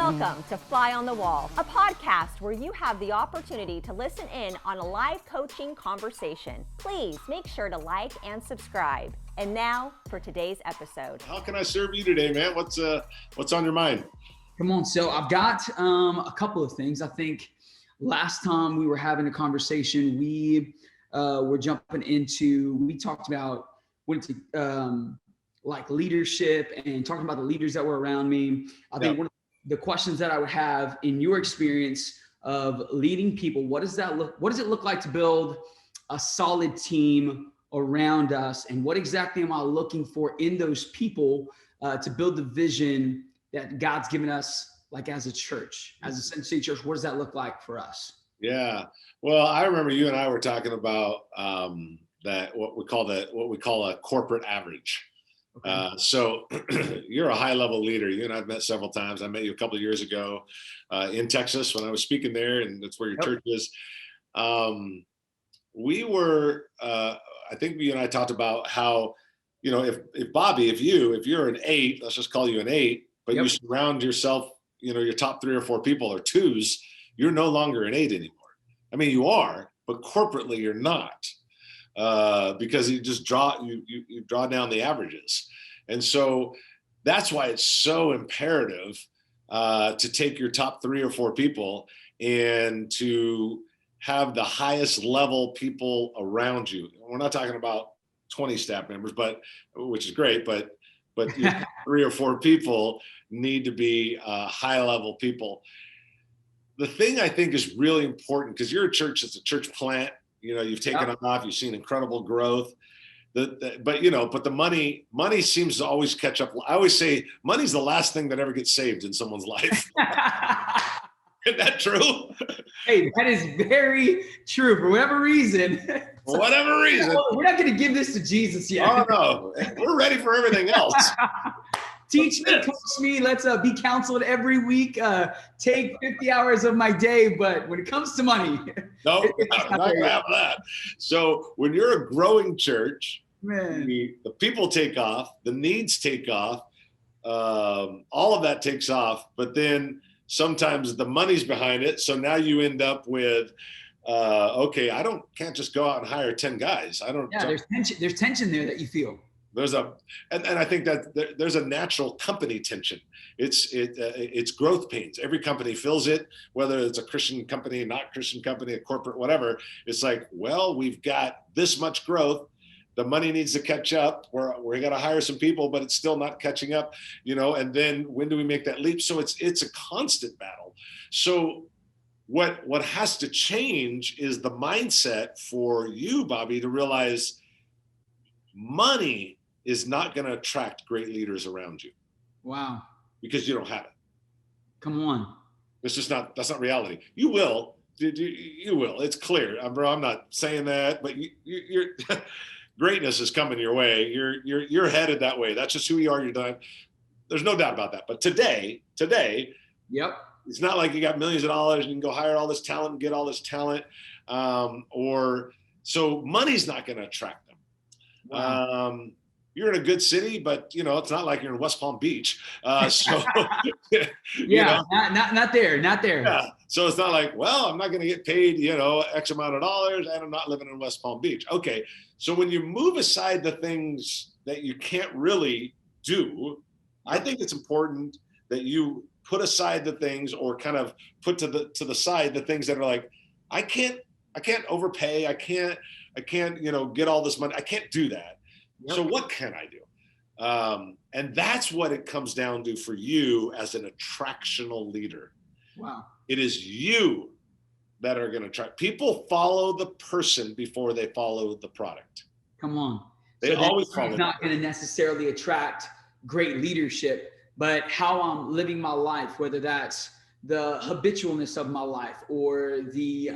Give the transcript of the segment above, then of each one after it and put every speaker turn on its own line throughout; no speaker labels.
Welcome to Fly on the Wall, a podcast where you have the opportunity to listen in on a live coaching conversation. Please make sure to like and subscribe. And now for today's episode.
How can I serve you today, man? What's on your mind?
Come on. So I've got a couple of things. I think last time we were having a conversation, we were jumping into, we talked about like leadership and talking about the leaders that were around me. I think one of the questions that I would have in your experience of leading people, what does it look like to build a solid team around us? And what exactly am I looking for in those people to build the vision that God's given us, like as a church, as a Sin City Church? What does that look like for us?
Yeah. Well, I remember you and I were talking about that what we call a corporate average. Okay. So you're a high level leader. You and I've met several times. I met you a couple of years ago in Texas when I was speaking there, and that's where your church is. We were, I think you and I talked about how, if Bobby, if you're an 8, let's just call you an 8, but you surround yourself, your top 3 or 4 people are 2s, you're no longer an 8 anymore. I mean, you are, but corporately you're not. Because you just draw down the averages. And so that's why it's so imperative to take your top 3 or 4 people and to have the highest level people around you. We're not talking about 20 staff members, which is great, but your 3 or 4 people need to be high level people. The thing I think is really important, because you're a church, it's a church plant. You've taken off, you've seen incredible growth, but the money seems to always catch up. I always say money's the last thing that ever gets saved in someone's life. Isn't that true?
Hey, that is very true. For whatever reason.
For whatever reason.
We're not going to give this to Jesus yet.
Oh, no. We're ready for everything else.
Teach me, coach me. Let's be counseled every week. Take 50 hours of my day. But when it comes to money,
no, not going to have that. So when you're a growing church, the people take off, the needs take off, all of that takes off. But then sometimes the money's behind it. So now you end up with, can't just go out and hire 10 guys.
There's tension there that you feel.
And I think that there's a natural company tension. It's growth pains. Every company feels it, whether it's a Christian company, not Christian company, a corporate, whatever. It's like, well, we've got this much growth. The money needs to catch up. We're going to hire some people, but it's still not catching up, and then when do we make that leap? So it's a constant battle. So what has to change is the mindset for you, Bobby, to realize money is not going to attract great leaders around you.
Wow.
Because you don't have it.
Come on.
That's not reality. You will. You will. It's clear. I'm not saying that, but you're greatness is coming your way. You're headed that way. That's just who you are. You're done. There's no doubt about that. But today, it's not like you got millions of dollars and you can go hire all this talent and get all this talent. So money's not going to attract them. Wow. You're in a good city, but it's not like you're in West Palm Beach. Not there.
Yeah.
So it's not like, well, I'm not going to get paid, X amount of dollars, and I'm not living in West Palm Beach. Okay. So when you move aside the things that you can't really do, I think it's important that you put aside the things, or kind of put to the side the things that are like, I can't overpay. I can't, get all this money. I can't do that. Yep. So what can I do? And that's what it comes down to for you as an attractional leader.
Wow.
It is you that are going to attract. People follow the person before they follow the product.
Come on.
They always follow.
It's not going to necessarily attract great leadership, but how I'm living my life, whether that's the habitualness of my life, or the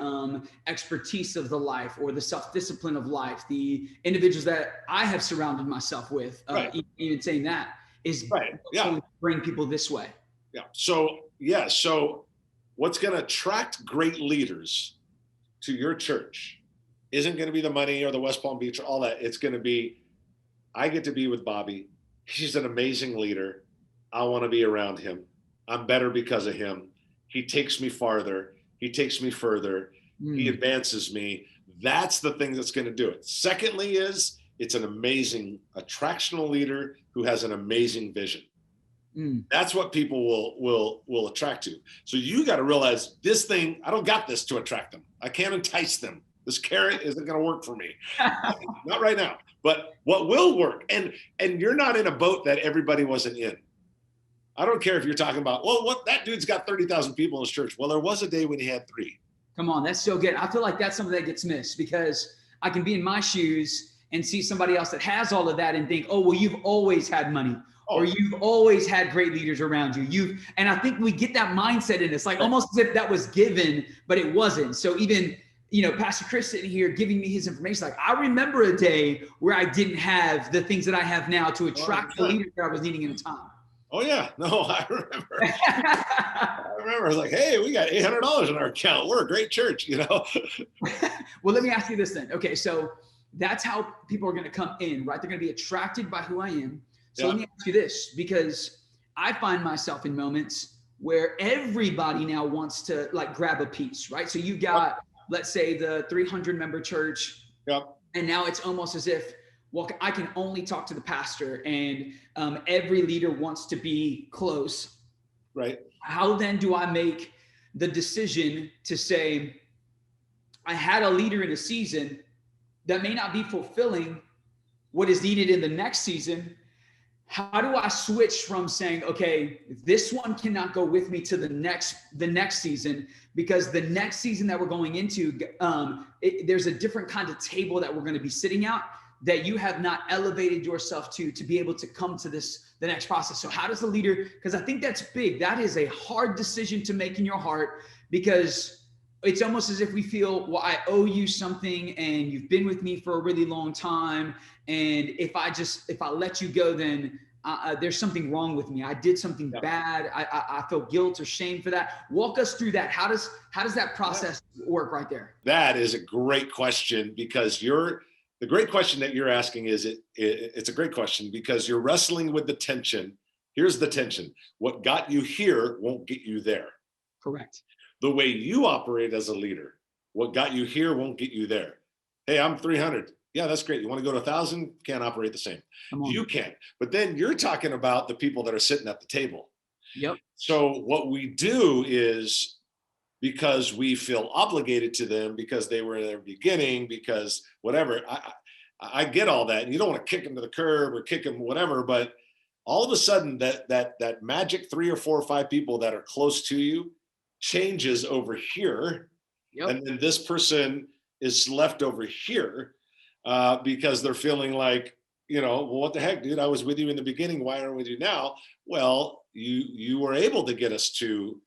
expertise of the life, or the self-discipline of life, the individuals that I have surrounded myself with, even saying that is bring people this way.
Yeah. So what's going to attract great leaders to your church isn't going to be the money or the West Palm Beach or all that. It's going to be, I get to be with Bobby. He's an amazing leader. I want to be around him. I'm better because of him. He takes me farther. He takes me further. He advances me. That's the thing that's going to do it. Secondly is it's an amazing attractional leader who has an amazing vision. That's what people will attract to. So you got to realize this thing, I don't got this to attract them. I can't entice them. This carrot isn't going to work for me. Not right now. But what will work, and you're not in a boat that everybody wasn't in. I don't care if you're talking about, well, what that dude's got 30,000 people in his church. Well, there was a day when he had 3.
Come on, that's so good. I feel like that's something that gets missed because I can be in my shoes and see somebody else that has all of that and think, oh, well, you've always had money. Or you've always had great leaders around you. And I think we get that mindset in us, like almost as if that was given, but it wasn't. So even, Pastor Chris sitting here giving me his information, like I remember a day where I didn't have the things that I have now to attract the leaders that I was needing in a time.
Oh yeah, no, I remember. I was like, hey, we got $800 in our account. We're a great church,
Well, let me ask you this then. Okay, so that's how people are going to come in, right? They're going to be attracted by who I am. So let me ask you this, because I find myself in moments where everybody now wants to like grab a piece, right? So you got, let's say the 300 member church.
Yep.
And now it's almost as if, well, I can only talk to the pastor and every leader wants to be close.
Right.
How then do I make the decision to say, I had a leader in a season that may not be fulfilling what is needed in the next season? How do I switch from saying, okay, this one cannot go with me to the next season, because the next season that we're going into, there's a different kind of table that we're going to be sitting out that you have not elevated yourself to be able to come to the next process. So how does the leader, because I think that's big. That is a hard decision to make in your heart, because it's almost as if we feel, well, I owe you something and you've been with me for a really long time. And if I let you go, then there's something wrong with me. I did something bad. I feel guilt or shame for that. Walk us through that. How does that process work right there?
That is a great question, because the great question that you're asking it's a great question because you're wrestling with the tension. Here's the tension. What got you here won't get you there.
Correct.
The way you operate as a leader, what got you here won't get you there. Hey, I'm 300. Yeah, that's great. You want to go to 1,000? Can't operate the same. You can. But then you're talking about the people that are sitting at the table.
Yep.
So what we do is, because we feel obligated to them, because they were in their beginning, because whatever, I get all that. And you don't want to kick them to the curb or kick them, whatever. But all of a sudden that magic 3 or 4 or 5 people that are close to you changes over here. Yep. And then this person is left over here because they're feeling like, well, what the heck, dude, I was with you in the beginning. Why aren't we with you now? Well, you were able to get us to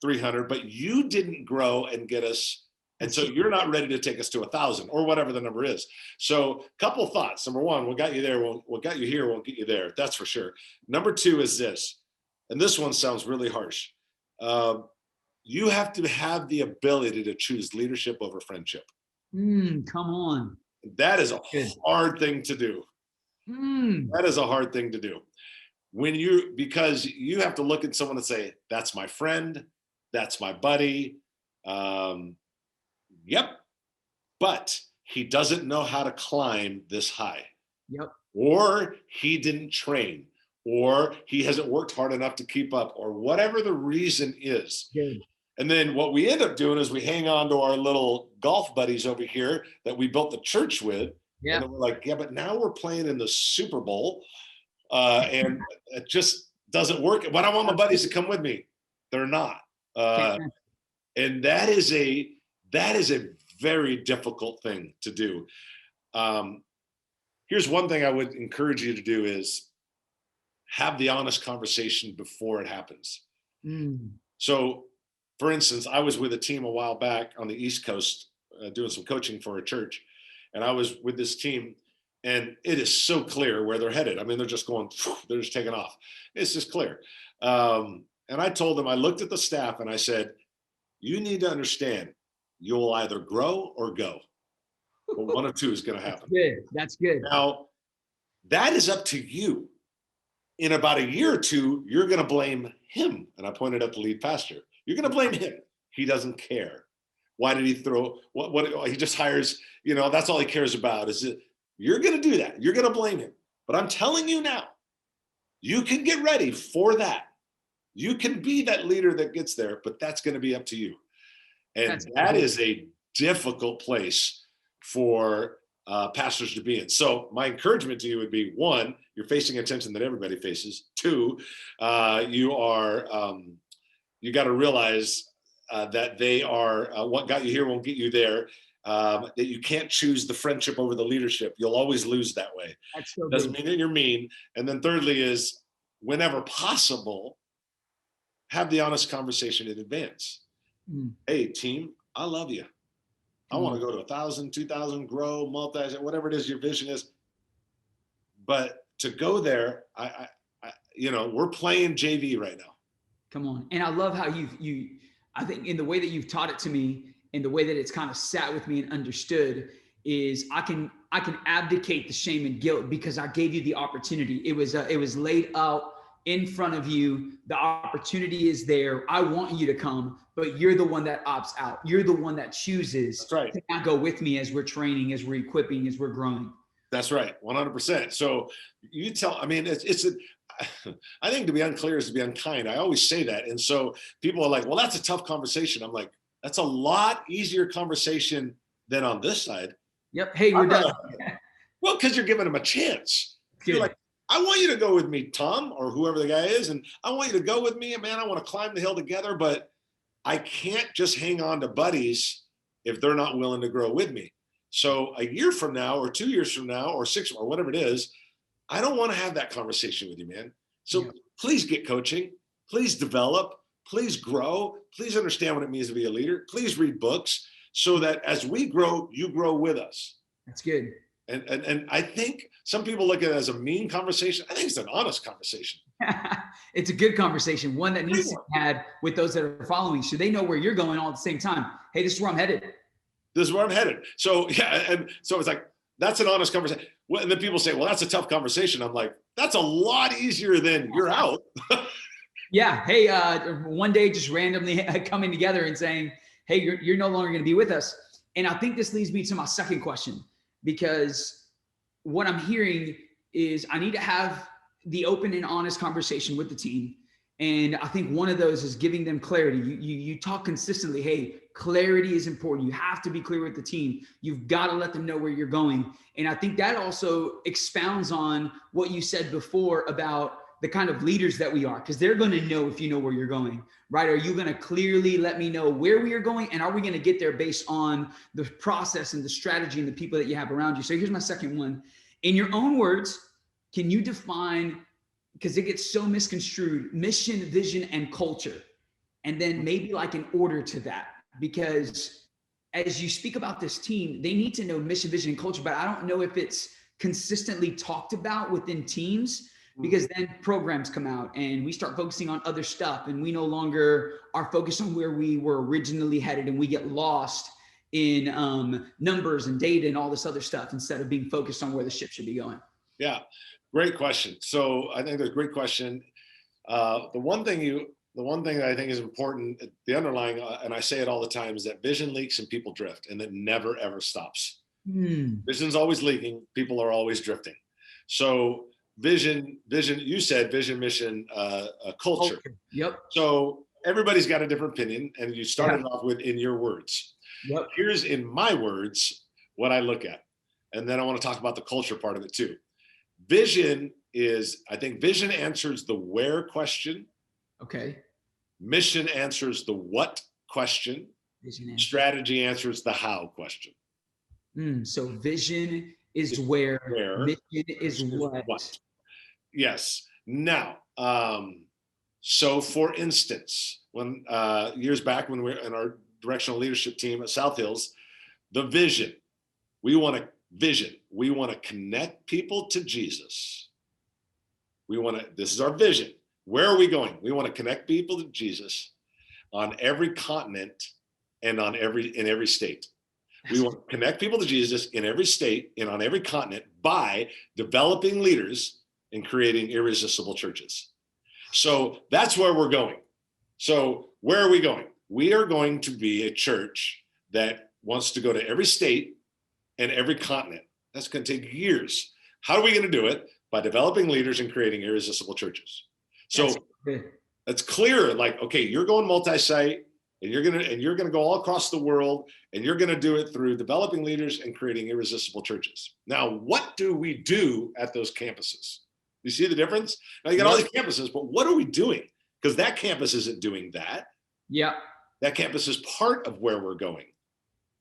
300, but you didn't grow and get us. And so you're not ready to take us to 1,000 or whatever the number is. So couple thoughts. Number one, what got you there? What got you here won't get you there. That's for sure. Number 2 is this, and this one sounds really harsh. You have to have the ability to choose leadership over friendship.
Come on.
That is a hard thing to do. That is a hard thing to do. Because you have to look at someone and say, that's my friend, that's my buddy. Yep. But he doesn't know how to climb this high.
Yep.
Or he didn't train, or he hasn't worked hard enough to keep up, or whatever the reason is.
Good.
And then what we end up doing is we hang on to our little golf buddies over here that we built the church with. Yeah. And then we're like, yeah, but now we're playing in the Super Bowl. And it just doesn't work. But I want my buddies to come with me. They're not. And that is a very difficult thing to do. Here's one thing I would encourage you to do is have the honest conversation before it happens. So, for instance, I was with a team a while back on the East Coast doing some coaching for a church. And I was with this team, and it is so clear where they're headed. I mean, they're just going, they're just taking off. It's just clear. And I told them, I looked at the staff and I said, you need to understand, you'll either grow or go. But one of two is going to happen.
Good. That's good.
Now, that is up to you. in about a year or two, you're going to blame him. And I pointed at the lead pastor. You're going to blame him. He doesn't care. Why did he throw what he just hires, that's all he cares about is it. You're going to do that. You're going to blame him. But I'm telling you now, you can get ready for that. You can be that leader that gets there, but that's going to be up to you. And that is a difficult place for pastors to be in. So my encouragement to you would be, one, you're facing a tension that everybody faces. Two, you got to realize that they are what got you here won't get you there. That you can't choose the friendship over the leadership. You'll always lose that way. Doesn't mean that you're mean. And then thirdly is, whenever possible, have the honest conversation in advance. Hey, team, I love you. I want to go to 1,000, 2,000, grow, multi, whatever it is your vision is. But to go there, we're playing JV right now.
Come on. And I love how I think in the way that you've taught it to me, and the way that it's kind of sat with me and understood is I can abdicate the shame and guilt because I gave you the opportunity. It was laid out in front of you. The opportunity is there. I want you to come, but you're the one that opts out. You're the one that chooses
That's right.
to not go with me as we're training, as we're equipping, as we're growing.
That's right. 100%. So I think to be unclear is to be unkind. I always say that. And so people are like, well, that's a tough conversation. I'm like, that's a lot easier conversation than on this side.
Yep. Hey, we're done.
Well, because you're giving them a chance.
Good.
You're like, I want you to go with me, Tom, or whoever the guy is. And I want you to go with me. And man, I want to climb the hill together, but I can't just hang on to buddies if they're not willing to grow with me. So a year from now, or 2 years from now, or 6, or whatever it is, I don't want to have that conversation with you, man. So Please get coaching. Please develop. Please grow. Please understand what it means to be a leader. Please read books so that as we grow, you grow with us.
That's good.
And I think some people look at it as a mean conversation. I think it's an honest conversation.
It's a good conversation, one that needs to be had with those that are following, so they know where you're going all at the same time. Hey, this is where I'm headed.
This is where I'm headed. So and so it's like, that's an honest conversation. And then people say, well, that's a tough conversation. I'm like, that's a lot easier than you're out.
Yeah. Hey, one day just randomly coming together and saying, hey, you're no longer going to be with us. And I think this leads me to my second question, because what I'm hearing is I need to have the open and honest conversation with the team. And I think one of those is giving them clarity. You talk consistently, hey, clarity is important. You have to be clear with the team. You've got to let them know where you're going. And I think that also expounds on what you said before about the kind of leaders that we are, because they're going to know if you know where you're going, right? Are you going to clearly let me know where we are going? And are we going to get there based on the process and the strategy and the people that you have around you? So here's my second one. In your own words, can you define, because it gets so misconstrued, mission, vision, and culture? And then maybe like an order to that, because as you speak about this team, they need to know mission, vision, and culture, but I don't know if it's consistently talked about within teams, because then programs come out and we start focusing on other stuff and we no longer are focused on where we were originally headed, and we get lost in numbers and data and all this other stuff instead of being focused on where the ship should be going.
Yeah, great question. So I think that's a great question. The one thing that I think is important, the underlying, and I say it all the time, is that vision leaks and people drift, and it never, ever stops. Vision's always leaking. People are always drifting. So vision, you said vision, mission, culture.
Yep.
So everybody's got a different opinion, and you started off with in your words.
Yep.
Here's in my words what I look at. And then I want to talk about the culture part of it too. I think vision answers the where question.
Okay.
Mission answers the what question. Strategy answers the how question.
So vision is where, mission is what.
Yes. Now, so for instance, when years back when we were in our directional leadership team at South Hills, the vision, we want to connect people to Jesus. This is our vision. Where are we going? We want to connect people to Jesus on every continent and in every state. We want to connect people to Jesus in every state and on every continent by developing leaders and creating irresistible churches. So that's where we're going. So where are we going? We are going to be a church that wants to go to every state and every continent. That's going to take years. How are we going to do it? By developing leaders and creating irresistible churches. So that's clear. Like, okay, you're going multi-site, and you're gonna go all across the world, and you're gonna do it through developing leaders and creating irresistible churches. Now, what do we do at those campuses? You see the difference? Now you got all these campuses, but what are we doing? Because that campus isn't doing that.
Yeah.
That campus is part of where we're going.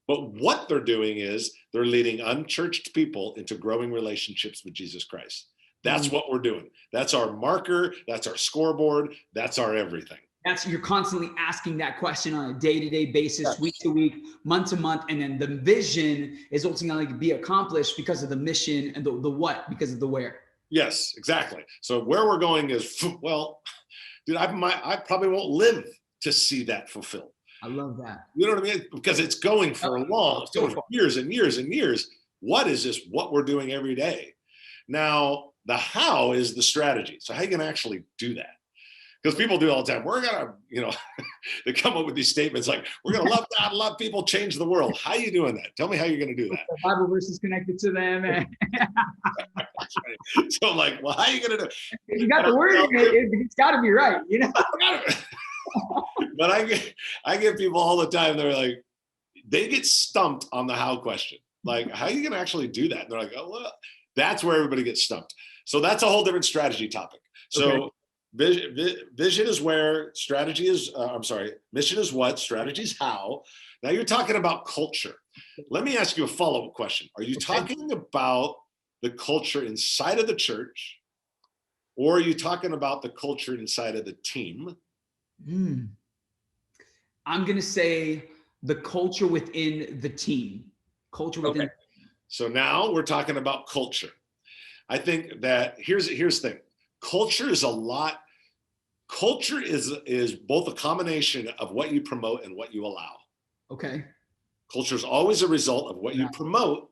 But what they're doing is they're leading unchurched people into growing relationships with Jesus Christ. That's what we're doing. That's our marker. That's our scoreboard. That's our everything.
You're constantly asking that question on a day-to-day basis, week to week, month to month. And then the vision is ultimately going to be accomplished because of the mission, and the what, because of the where.
Yes, exactly. So where we're going is, well, dude, I probably won't live to see that fulfilled.
I love that.
You know what I mean? Because it's going for years and years and years. What is this? What we're doing every day. Now, the how is the strategy. So how are you going to actually do that? Because people do all the time. We're going to, they come up with these statements like, we're going to love God, love people, change the world. How are you doing that? Tell me how you're going to do that.
The Bible verse is connected to them.
So I'm like, well, how are you going to do it?
You got the word in it. It's got to be right,
But I get people all the time. They're like, they get stumped on the how question. Like, how are you going to actually do that? And they're like, oh, well, that's where everybody gets stumped. So that's a whole different strategy topic. So vision is where, strategy is, mission is what, strategy is how. Now you're talking about culture. Let me ask you a follow-up question. Are you talking about the culture inside of the church, or are you talking about the culture inside of the team?
I'm going to say the culture within the team. Culture within.
Okay. So now we're talking about culture. I think that here's the thing. Culture is is both a combination of what you promote and what you allow.
Okay.
Culture is always a result of what you promote,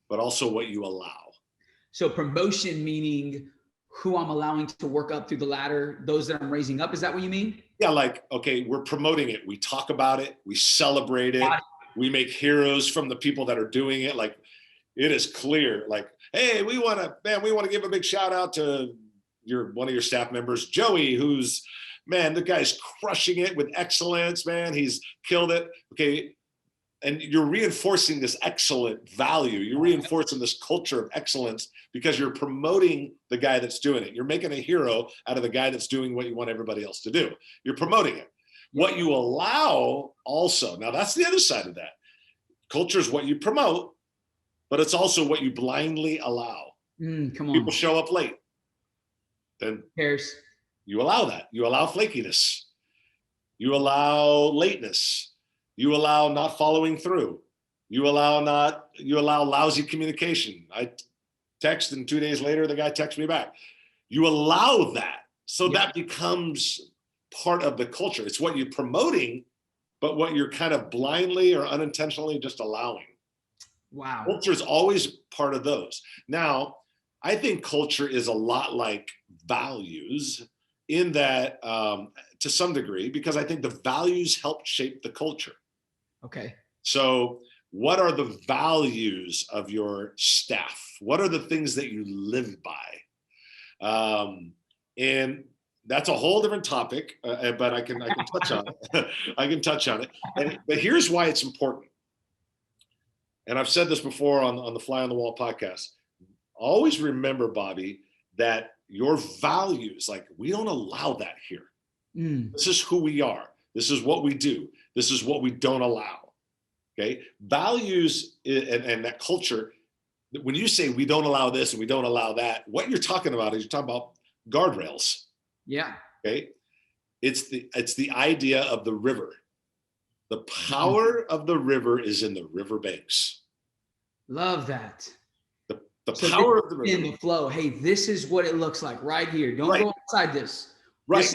but also what you allow.
So promotion meaning who I'm allowing to work up through the ladder, those that I'm raising up. Is that what you mean?
Yeah, like, okay, we're promoting it. We talk about it. We celebrate it. We make heroes from the people that are doing it. Like, it is clear, like, hey, we want to give a big shout out to one of your staff members, Joey, who's, man, the guy's crushing it with excellence, man. He's killed it. Okay. And you're reinforcing this excellent value. You're reinforcing this culture of excellence because you're promoting the guy that's doing it. You're making a hero out of the guy that's doing what you want everybody else to do. You're promoting it. What you allow also, now that's the other side of that. Culture is what you promote, but it's also what you blindly allow.
Come on.
People show up late. Then you allow that. You allow flakiness. You allow lateness. You allow not following through. You allow lousy communication. I text and 2 days later, the guy texts me back. You allow that. So that becomes part of the culture. It's what you're promoting, but what you're kind of blindly or unintentionally just allowing.
Wow.
Culture is always part of those. Now, I think culture is a lot like values in that, to some degree, because I think the values help shape the culture.
Okay.
So what are the values of your staff? What are the things that you live by? And that's a whole different topic, but I can touch on it. I can touch on it. But here's why it's important. And I've said this before on the Fly on the Wall podcast. Always remember, Bobby, that your values, like, we don't allow that here. This is who we are. This is what we do. This is what we don't allow. Okay. Values and that culture, when you say we don't allow this and we don't allow that, what you're talking about is you're talking about guardrails.
Yeah. Okay.
It's the idea of the river. The power of the river is in the riverbanks.
Love that.
The power of the river.
In the flow. Hey, this is what it looks like right here. Don't go outside this.
Right.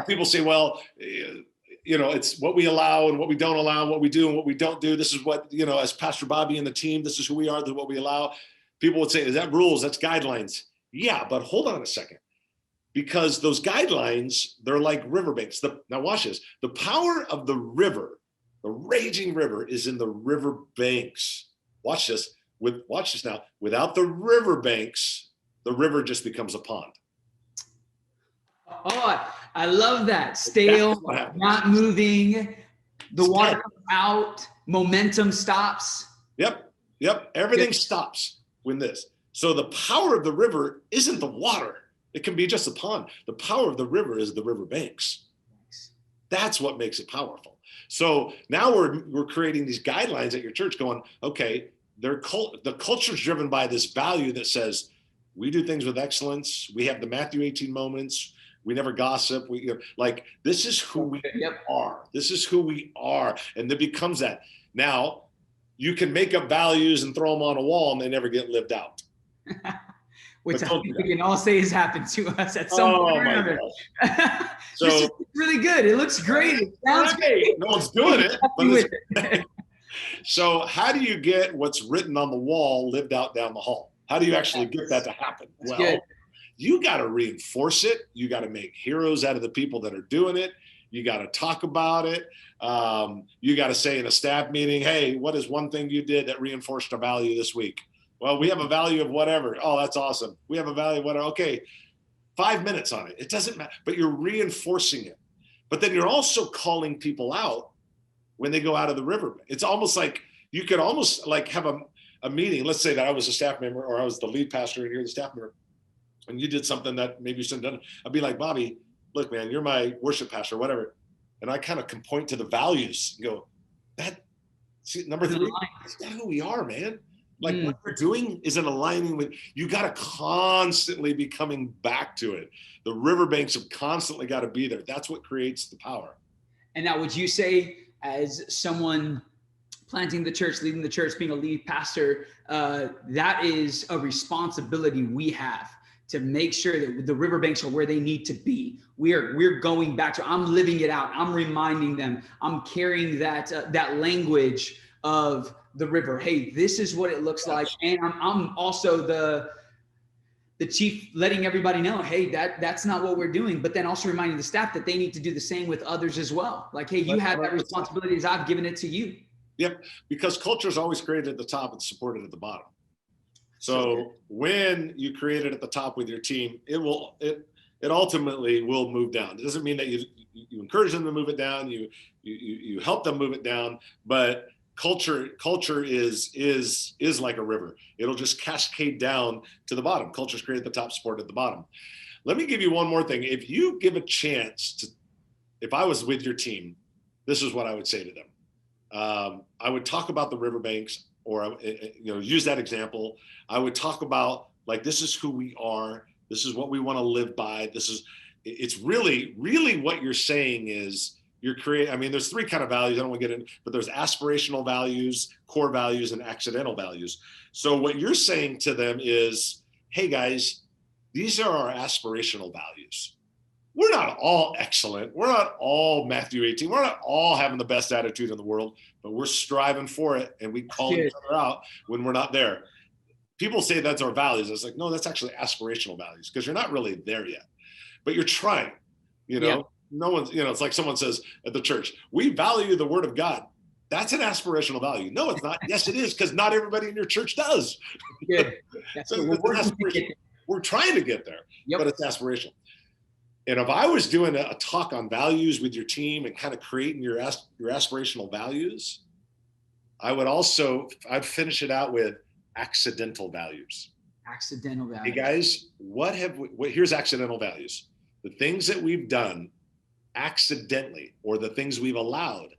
People say, well, it's what we allow and what we don't allow, what we do and what we don't do. This is what, as Pastor Bobby and the team, this is who we are, this is what we allow. People would say, is that rules? That's guidelines. Yeah, but hold on a second. Because those guidelines, they're like riverbanks. Now watch this. The power of the river, the raging river, is in the riverbanks. Watch this. Watch this now. Without the riverbanks, the river just becomes a pond.
Oh, I love that. Stale, not moving. The water comes out. Momentum stops.
Yep. Everything stops when this. So the power of the river isn't the water. It can be just a pond. The power of the river is the riverbanks. That's what makes it powerful. So now we're creating these guidelines at your church going, okay, the culture is driven by this value that says we do things with excellence. We have the Matthew 18 moments. We never gossip. This is who we are. This is who we are. And it becomes that. Now you can make up values and throw them on a wall and they never get lived out.
Which I think we can all say has happened to us at some point or another. So it's really good. It looks great. It sounds great.
No one's doing it. But so how do you get what's written on the wall lived out down the hall? How do you actually get that to happen?
That's good.
You got to reinforce it. You got to make heroes out of the people that are doing it. You got to talk about it. You got to say in a staff meeting, hey, what is one thing you did that reinforced a value this week? Well, we have a value of whatever. Oh, that's awesome. We have a value of whatever. Okay, 5 minutes on it. It doesn't matter, but you're reinforcing it. But then you're also calling people out when they go out of the river. It's almost like you could almost like have a meeting. Let's say that I was a staff member or I was the lead pastor and you're the staff member and you did something that maybe you shouldn't have done. I'd be like, Bobby, look, man, you're my worship pastor, whatever. And I kind of can point to the values and go, number 3, that's not who we are, man. Like what we're doing isn't aligning with, you got to constantly be coming back to it. The riverbanks have constantly got to be there. That's what creates the power.
And now would you say as someone planting the church, leading the church, being a lead pastor, that is a responsibility we have to make sure that the riverbanks are where they need to be. We're going back to, I'm living it out. I'm reminding them, I'm carrying that language of the river. Hey, this is what it looks like. And I'm also the chief letting everybody know, hey, that's not what we're doing. But then also reminding the staff that they need to do the same with others as well. Like, hey, you have that responsibility as I've given it to you.
Yep. Because culture is always created at the top and supported at the bottom. So when you create it at the top with your team, it ultimately will move down. It doesn't mean that you encourage them to move it down. You help them move it down, but culture is like a river. It'll just cascade down to the bottom. Culture is created at the top, supported at the bottom. Let me give you one more thing. If you give a chance to, if I was with your team, this is what I would say to them. I would talk about the riverbanks, or use that example. I would talk about like, this is who we are. This is what we want to live by. It's really, really what you're saying is, you're creating, I mean, there's 3 kind of values. I don't want to get in, but there's aspirational values, core values, and accidental values. So what you're saying to them is, hey guys, these are our aspirational values. We're not all excellent. We're not all Matthew 18. We're not all having the best attitude in the world, but we're striving for it. And we call each other out when we're not there. People say that's our values. It's like, no, that's actually aspirational values because you're not really there yet, but you're trying,
Yeah.
No one's, it's like someone says at the church, we value the word of God. That's an aspirational value. No, it's not. Yes, it is, because not everybody in your church does.
Good.
So we're trying to get there, but it's aspirational. And if I was doing a talk on values with your team and kind of creating your aspirational values, I'd finish it out with accidental values.
Accidental values.
Hey guys, here's accidental values. The things that we've done accidentally, or the things we've allowed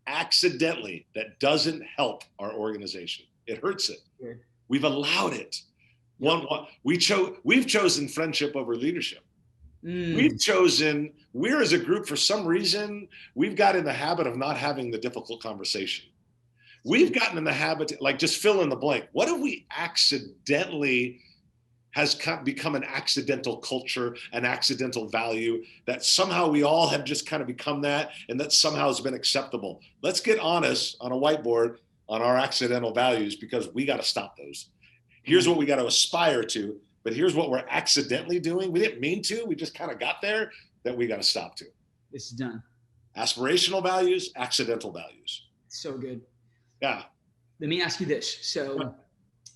accidentally that doesn't help our organization. It hurts it.
Good.
We've allowed it. We've chosen friendship over leadership. We're as a group, for some reason, we've got in the habit of not having the difficult conversation. We've gotten in the habit, like, just fill in the blank. What have we accidentally has become an accidental culture, an accidental value that somehow we all have just kind of become that, and that somehow has been acceptable. Let's get honest on a whiteboard on our accidental values, because we got to stop those. Here's what we got to aspire to. but here's what we're accidentally doing. We didn't mean to, we just kind of got there, that we got to stop to.
This is done.
Aspirational values, accidental values.
So good.
Yeah.
Let me ask you this. So,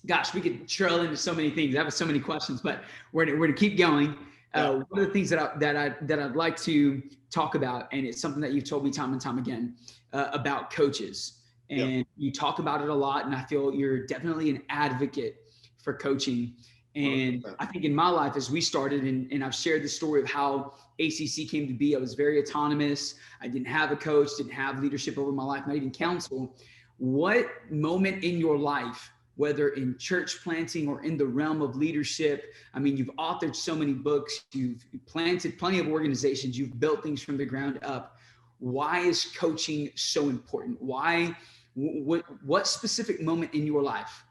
gosh, we could trail into so many things. I have so many questions, but we're gonna keep going. One of the things that I'd like to talk about, and it's something that you've told me time and time again, about coaches. And you talk about it a lot, and I feel you're definitely an advocate for coaching. And 100%. I think in my life, as we started, and I've shared the story of how ACC came to be, I was very autonomous. I didn't have a coach, didn't have leadership over my life, not even counsel. What moment in your life, whether in church planting or in the realm of leadership, I mean, you've authored so many books, you've planted plenty of organizations, you've built things from the ground up. Why is coaching so important? Why, what specific moment in your life,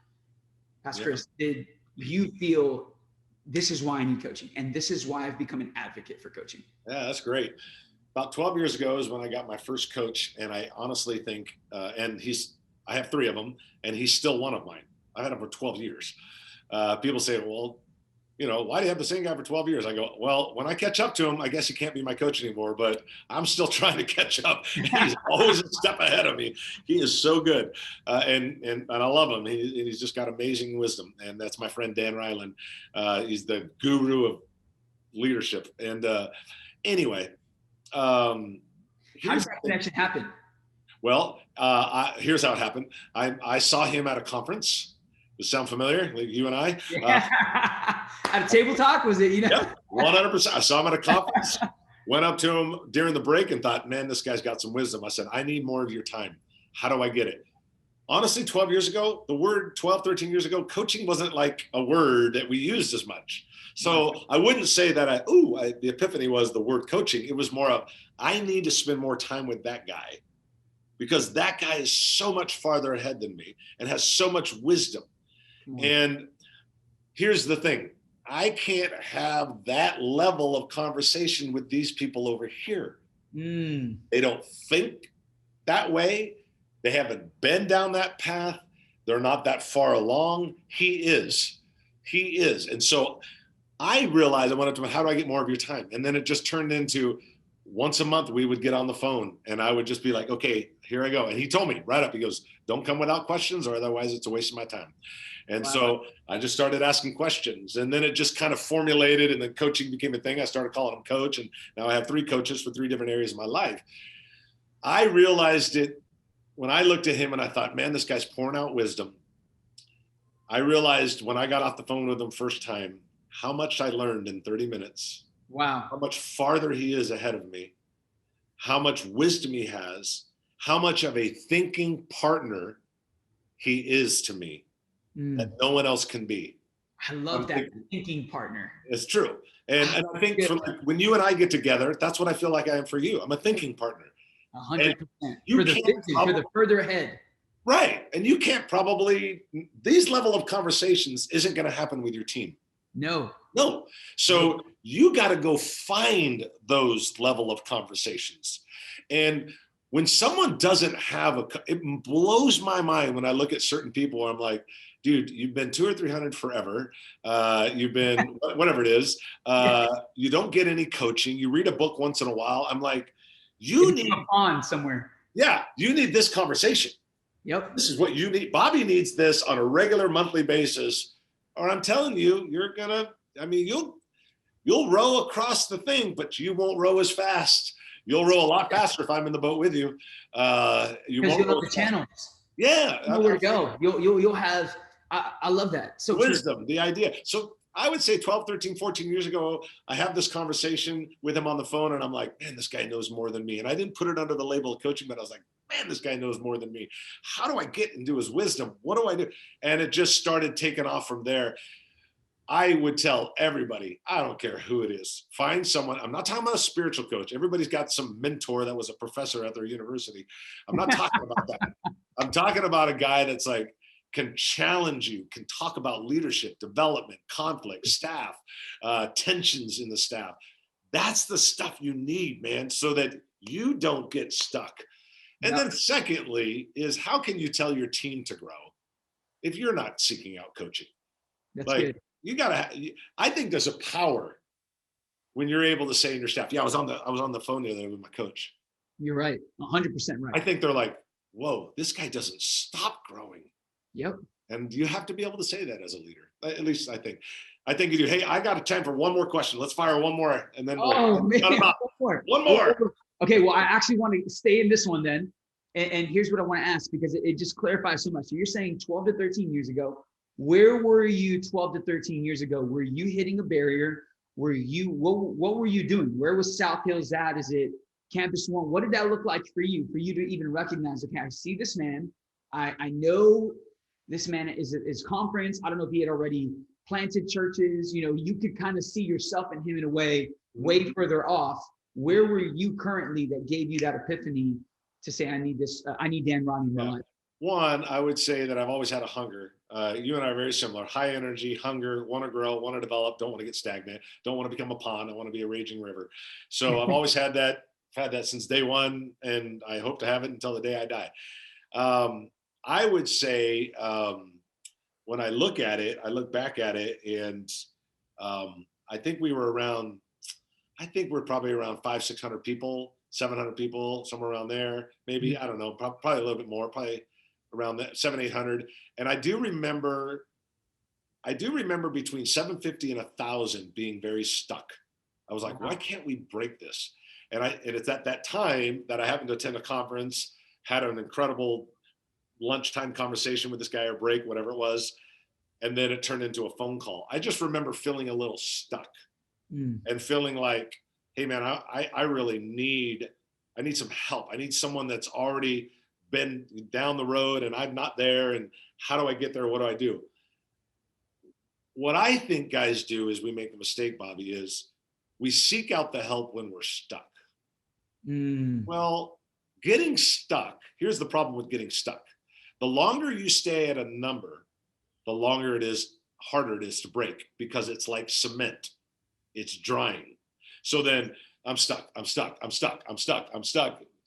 Pastor Chris, did you feel this is why I need coaching, and this is why I've become an advocate for coaching?
Yeah, that's great. About 12 years ago is when I got my first coach, and I honestly think, and I have 3 of them, and he's still one of mine. I've had him for 12 years. People say, well, you know, why do you have the same guy for 12 years? I go, well, when I catch up to him, I guess he can't be my coach anymore, but I'm still trying to catch up. He's always a step ahead of me. He is so good. And I love him. He's just got amazing wisdom. And that's my friend, Dan Ryland. He's the guru of leadership. And anyway,
how does that connection happen?
Well, here's how it happened. I saw him at a conference. Does it sound familiar? Like you and I?
At a table talk, was it? You know?
Yep, 100%. I saw him at a conference, went up to him during the break and thought, man, this guy's got some wisdom. I said, I need more of your time. How do I get it? Honestly, 12 years ago, 13 years ago, coaching wasn't like a word that we used as much. So I wouldn't say that the epiphany was the word coaching. It was more of, I need to spend more time with that guy, because that guy is so much farther ahead than me and has so much wisdom. And here's the thing. I can't have that level of conversation with these people over here. They don't think that way. They haven't been down that path. They're not that far along. He is. And so I realized, I went up to him, how do I get more of your time? And then it just turned into once a month we would get on the phone and I would just be like, okay, here I go. And he told me right up, he goes, don't come without questions or otherwise it's a waste of my time. And so I just started asking questions, and then it just kind of formulated, and then coaching became a thing. I started calling him coach, and now I have 3 coaches for 3 different areas of my life. I realized it when I looked at him and I thought, man, this guy's pouring out wisdom. I realized when I got off the phone with him first time, how much I learned in 30 minutes.
Wow. How
much farther he is ahead of me, how much wisdom he has, how much of a thinking partner he is to me that no one else can be.
I love that thinking partner.
It's true. And I think when you and I get together, that's what I feel like I am for you. I'm a thinking partner.
100%. For the vision, for the further ahead.
Right. And you can't these level of conversations isn't going to happen with your team.
No.
So you got to go find those level of conversations. And when someone doesn't have it blows my mind when I look at certain people where I'm like, dude, you've been 200 or 300 forever. You've been whatever it is. You don't get any coaching. You read a book once in a while. I'm like, you need
on somewhere.
Yeah. You need this conversation.
Yep.
This is what you need. Bobby needs this on a regular monthly basis. Or I'm telling you, you'll row across the thing, but you won't row as fast. You'll row a lot faster if I'm in the boat with you. You won't row the channels. Yeah.
You know where to go. You'll have, I love that. So
wisdom, the idea. So I would say 12, 13, 14 years ago, I have this conversation with him on the phone and I'm like, man, this guy knows more than me. And I didn't put it under the label of coaching, but I was like, man, this guy knows more than me. How do I get into his wisdom? What do I do? And it just started taking off from there. I would tell everybody, I don't care who it is, find someone. I'm not talking about a spiritual coach. Everybody's got some mentor that was a professor at their university. I'm not talking about that. I'm talking about a guy that's like, can challenge you, can talk about leadership, development, conflict, staff, tensions in the staff. That's the stuff you need, man, so that you don't get stuck. And then secondly is, how can you tell your team to grow if you're not seeking out coaching?
That's good.
I think there's a power when you're able to say in your staff, yeah, I was on the phone the other day with my coach.
You're right. 100% right.
I think they're like, whoa, this guy doesn't stop growing.
Yep.
And you have to be able to say that as a leader. At least I think you do. Hey, I got a time for one more question. Let's fire one more. And then one more.
Okay. Well, I actually want to stay in this one then. And here's what I want to ask, because it just clarifies so much. So you're saying 12 to 13 years ago, where were you 12 to 13 years ago? Were you hitting a barrier? What were you doing? Where was South Hills at? Is it Campus One? What did that look like for you to even recognize, okay, I see this man. I know this man is conference. I don't know if he had already planted churches. You could kind of see yourself in him in a way further off. Where were you currently that gave you that epiphany to say, I need this, I need Dan Rodney in my life?
One, I would say that I've always had a hunger. You and I are very similar. High energy, hunger, want to grow, want to develop, don't want to get stagnant, don't want to become a pond, I want to be a raging river. So I've always had that. I've had that since day one, and I hope to have it until the day I die. I would say when I look back at it, and I think we're probably around 500-600 people, 700 people, somewhere around there. Maybe, I don't know, probably a little bit more, probably around that 700-800. And I do remember between 750 and 1,000 being very stuck. I was like, why can't we break this? And it's at that time that I happened to attend a conference, had an incredible lunchtime conversation with this guy, or break, whatever it was. And then it turned into a phone call. I just remember feeling a little stuck and feeling like, hey man, I really need some help. I need someone that's already been down the road and I'm not there. And how do I get there? What do I do? What I think guys do is we make the mistake, Bobby, is we seek out the help when we're stuck. Well, getting stuck, here's the problem with getting stuck. The longer you stay at a number, the harder it is to break, because it's like cement. It's drying. So then I'm stuck.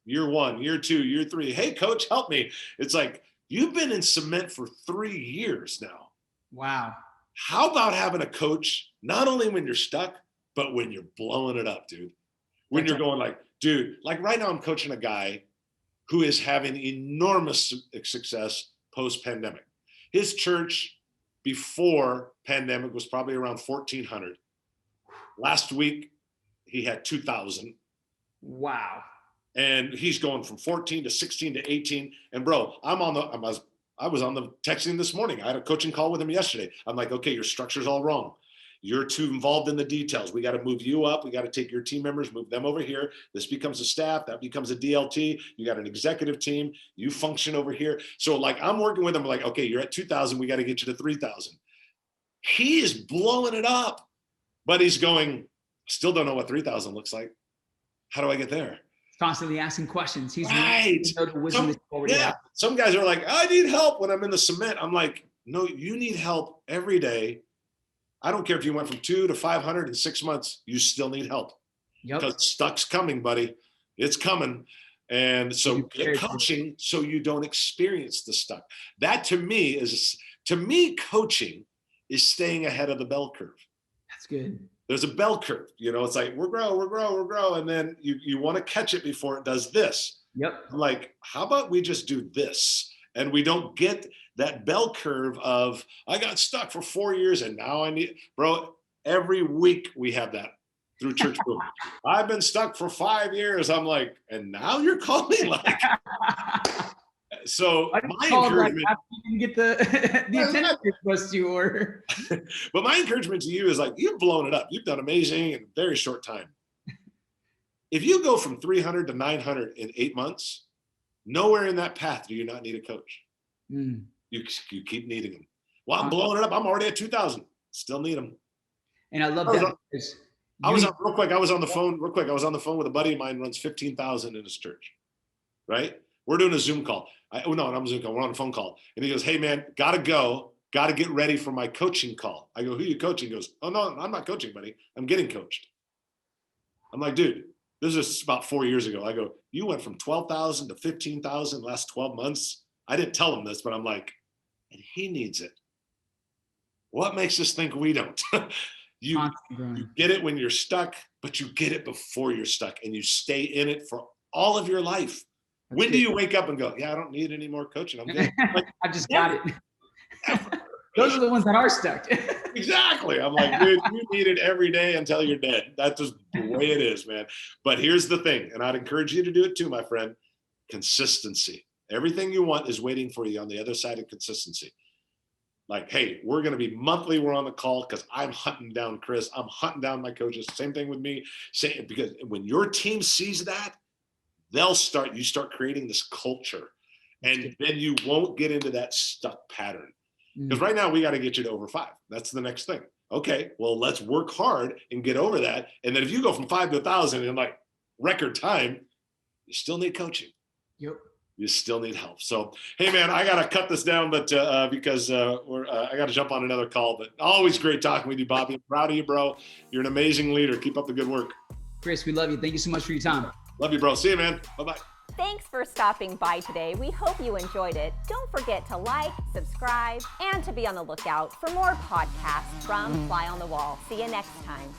Year 1, year 2, year 3. Hey, coach, help me. It's like, you've been in cement for 3 years now.
Wow.
How about having a coach, not only when you're stuck, but when you're blowing it up, dude? When you're going like, dude, like right now I'm coaching a guy who is having enormous success post-pandemic. His church before pandemic was probably around 1,400. Last week, he had 2,000.
Wow.
And he's going from 14 to 16 to 18. And bro, I was on the texting this morning. I had a coaching call with him yesterday. I'm like, okay, your structure's all wrong. You're too involved in the details. We got to move you up. We got to take your team members, move them over here. This becomes a staff. That becomes a DLT. You got an executive team. You function over here. So like, I'm working with him like, okay, you're at 2,000. We got to get you to 3,000. He is blowing it up, but he's going, still don't know what 3,000 looks like. How do I get there?
Constantly asking questions. He's
right. Some guys are like, I need help when I'm in the cement. I'm like, no, you need help every day. I don't care if you went from 2 to 500 in 6 months, you still need help. Because stuck's coming, buddy. It's coming. And so get coaching so you don't experience the stuck. That to me, coaching is staying ahead of the bell curve.
That's good.
There's a bell curve, it's like we're grow. And then you want to catch it before it does this.
Yep.
I'm like, how about we just do this? And we don't get that bell curve of, I got stuck for 4 years and now bro, every week we have that through church group. I've been stuck for 5 years. I'm like, and now you're calling like, so my encouragement,
like you get the attention you're supposed to, or
but my encouragement to you is like, you've blown it up. You've done amazing in a very short time. If you go from 300 to 900 in 8 months, nowhere in that path do you not need a coach. You keep needing them. Well, I'm blowing it up. I'm already at 2,000. Still need them.
And I love that.
I was on the phone with a buddy of mine who runs 15,000 in his church. Right? We're doing a Zoom call. Not a Zoom call. We're on a phone call. And he goes, hey man, gotta go. Gotta get ready for my coaching call. I go, who are you coaching? He goes, oh no, I'm not coaching, buddy. I'm getting coached. I'm like, dude, this is about 4 years ago. I go, you went from 12,000 to 15,000 last 12 months. I didn't tell him this, but I'm like, and he needs it. What makes us think we don't? You get it when you're stuck, but you get it before you're stuck, and you stay in it for all of your life. When do you wake up and go, yeah, I don't need any more coaching, I'm good? Like,
I just got it. Those are the ones that are stuck.
Exactly. I'm like, dude, you need it every day until you're dead. That's just the way it is, man. But here's the thing, and I'd encourage you to do it too, my friend. Consistency. Everything you want is waiting for you on the other side of consistency. Like, hey, we're going to be monthly. We're on the call because I'm hunting down Chris. I'm hunting down my coaches. Same thing with me. Because when your team sees that, you start creating this culture, and then you won't get into that stuck pattern. Because right now we got to get you to over 5. That's the next thing. Okay, well, let's work hard and get over that. And then if you go from 5 to 1,000 in like record time, you still need coaching.
Yep.
You still need help. So, hey man, I got to cut this down, but because I got to jump on another call, but always great talking with you, Bobby. I'm proud of you, bro. You're an amazing leader. Keep up the good work.
Chris, we love you. Thank you so much for your time.
Love you, bro. See you, man. Bye-bye.
Thanks for stopping by today. We hope you enjoyed it. Don't forget to like, subscribe, and to be on the lookout for more podcasts from Fly on the Wall. See you next time.